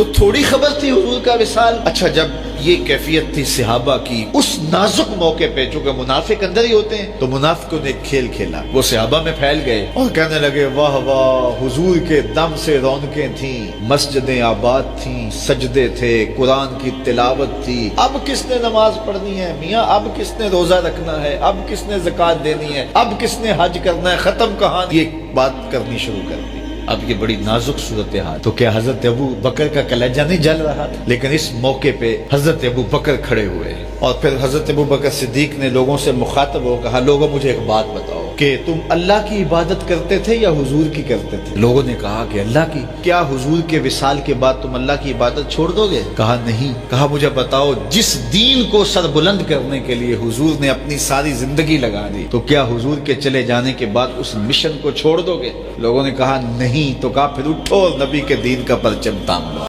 तो थोड़ी खबर थी हुजूर का विसाल। अच्छा, जब ये कैफियत थी सहाबा की उस नाजुक मौके पे, चूंकि मुनाफिक अंदर ही होते हैं, तो मुनाफिकों ने खेल खेला, वो सहाबा में फैल गए और कहने लगे वाह वाह, हुजूर के दम से रौनकें थी, मस्जिदें आबाद थी, सजदे थे, कुरान की तिलावत थी, अब किसने नमाज पढ़नी है मियाँ, अब किसने रोजा रखना है, अब किसने ज़कात देनी है, अब किसने हज करना है, खत्म कहानी, ये बात करनी शुरू कर दी। अब ये बड़ी नाजुक सूरत हाल। तो क्या हजरत अबू बकर का कलेजा नहीं जल रहा था? लेकिन इस मौके पे हजरत अबू बकर खड़े हुए और फिर हजरत अबू बकर सिद्दीक ने लोगों से मुखातब हो कहा, लोगों मुझे एक बात बताओ कि तुम अल्लाह की इबादत करते थे या हुजूर की करते थे? लोगों ने कहा कि अल्लाह की। क्या हुजूर के विसाल के बाद तुम अल्लाह की इबादत छोड़ दोगे? कहा नहीं। कहा मुझे बताओ, जिस दीन को सरबुलंद करने के लिए हुजूर ने अपनी सारी जिंदगी लगा दी, तो क्या हुजूर के चले जाने के बाद उस मिशन को छोड़ दोगे? लोगों ने कहा नहीं। तो कहा फिर उठो और नबी के दीन का परचम थाम लो।